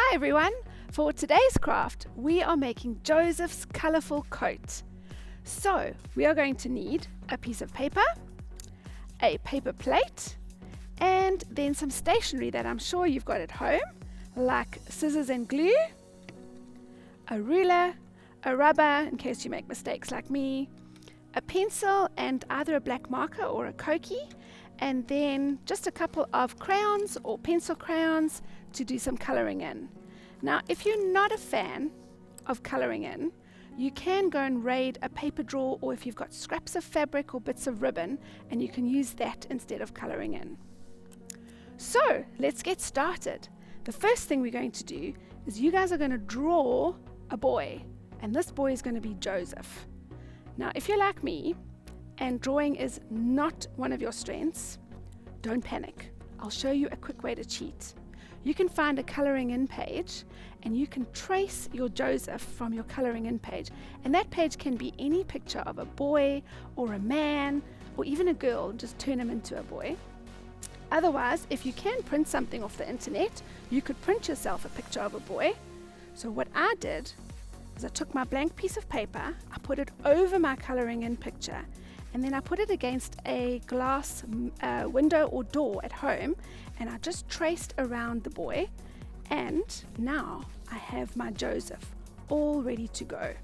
Hi everyone! For today's craft, we are making Joseph's colourful coat. So, we are going to need a piece of paper, a paper plate, and then some stationery that I'm sure you've got at home, like scissors and glue, a ruler, a rubber in case you make mistakes like me, a pencil and either a black marker or a cokey, and then just a couple of crayons or pencil crayons to do some colouring in. Now, if you're not a fan of colouring in, you can go and raid a paper drawer, or if you've got scraps of fabric or bits of ribbon, and you can use that instead of colouring in. So, let's get started. The first thing we're going to do is you guys are going to draw a boy, and this boy is going to be Joseph. Now, if you're like me, and drawing is not one of your strengths, don't panic. I'll show you a quick way to cheat. You can find a colouring in page and you can trace your Joseph from your colouring in page, and that page can be any picture of a boy or a man or even a girl, and just turn him into a boy. Otherwise, if you can print something off the internet, you could print yourself a picture of a boy. So what I did is I took my blank piece of paper, I put it over my colouring in picture, and then I put it against a glass window or door at home, and I just traced around the boy, and now I have my Joseph all ready to go.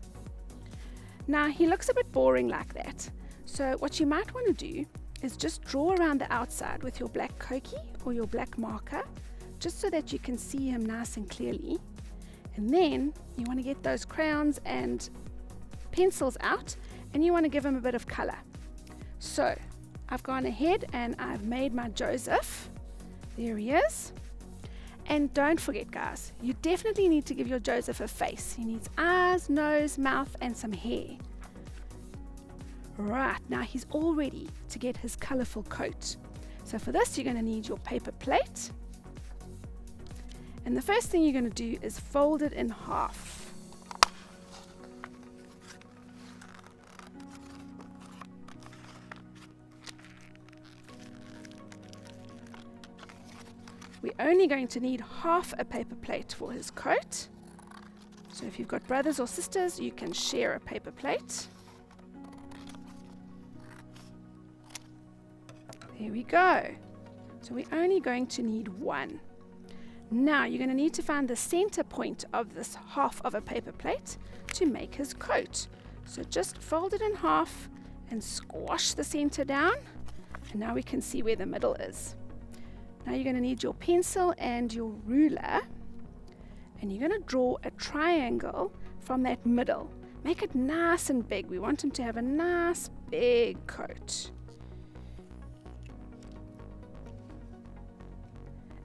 Now he looks a bit boring like that, so what you might want to do is just draw around the outside with your black cokey or your black marker, just so that you can see him nice and clearly. And then you want to get those crayons and pencils out, and you want to give him a bit of colour. So I've gone ahead and I've made my Joseph. There he is. And don't forget, guys, you definitely need to give your Joseph a face. He needs eyes, nose, mouth, and some hair. Right, now he's all ready to get his colourful coat. So for this, you're going to need your paper plate. And the first thing you're going to do is fold it in half. We're only going to need half a paper plate for his coat. So if you've got brothers or sisters, you can share a paper plate. There we go. So we're only going to need one. Now you're going to need to find the center point of this half of a paper plate to make his coat. So just fold it in half and squash the center down. And now we can see where the middle is. Now you're going to need your pencil and your ruler, and you're going to draw a triangle from that middle. Make it nice and big. We want him to have a nice big coat.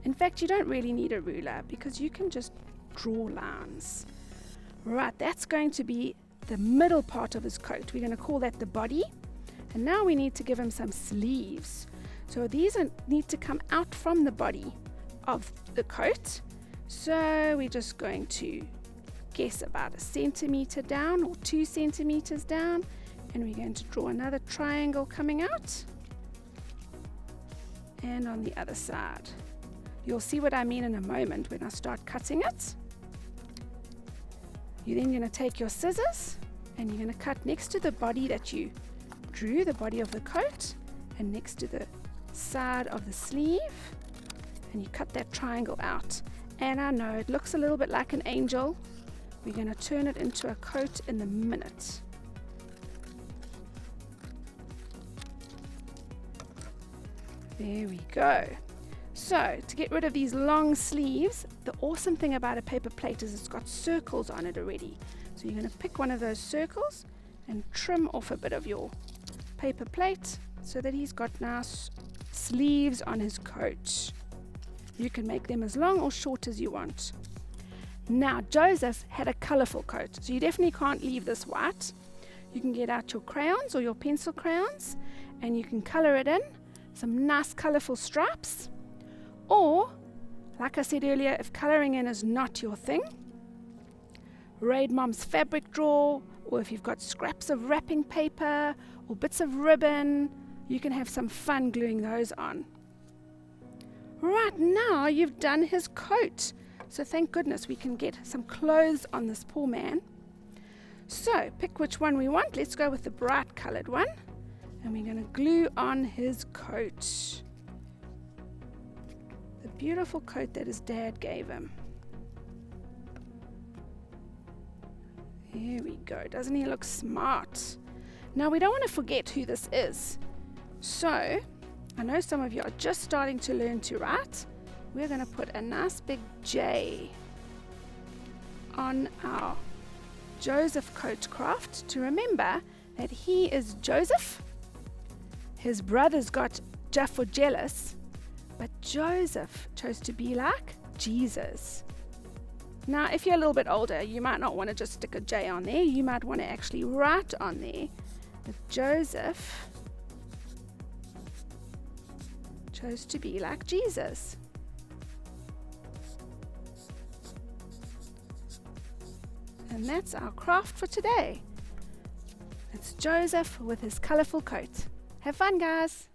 In fact, you don't really need a ruler because you can just draw lines. Right, that's going to be the middle part of his coat. We're going to call that the body. And now we need to give him some sleeves. So these need to come out from the body of the coat. So we're just going to guess about 1 centimeter down or 2 centimeters down. And we're going to draw another triangle coming out. And on the other side. You'll see what I mean in a moment when I start cutting it. You're then going to take your scissors and you're going to cut next to the body that you drew, the body of the coat, and next to the side of the sleeve, and you cut that triangle out. And I know it looks a little bit like an angel. We're going to turn it into a coat in a minute. There we go. So to get rid of these long sleeves, the awesome thing about a paper plate is it's got circles on it already. So you're going to pick one of those circles and trim off a bit of your paper plate so that he's got nice sleeves on his coat. You can make them as long or short as you want. Now Joseph had a colourful coat, so you definitely can't leave this white. You can get out your crayons or your pencil crayons and you can colour it in, some nice colourful stripes. Or, like I said earlier, if colouring in is not your thing, raid Mom's fabric drawer, or if you've got scraps of wrapping paper or bits of ribbon, you can have some fun gluing those on. Right, now you've done his coat. So thank goodness we can get some clothes on this poor man. So pick which one we want. Let's go with the bright colored one. And we're going to glue on his coat. The beautiful coat that his dad gave him. There we go. Doesn't he look smart? Now we don't want to forget who this is. So I know some of you are just starting to learn to write. We're going to put a nice big J on our Joseph coat craft to remember that he is Joseph. His brothers got Jeff or jealous, but Joseph chose to be like Jesus. Now, if you're a little bit older, you might not want to just stick a J on there. You might want to actually write on there that Joseph chose to be like Jesus. And that's our craft for today. It's Joseph with his colorful coat. Have fun, guys!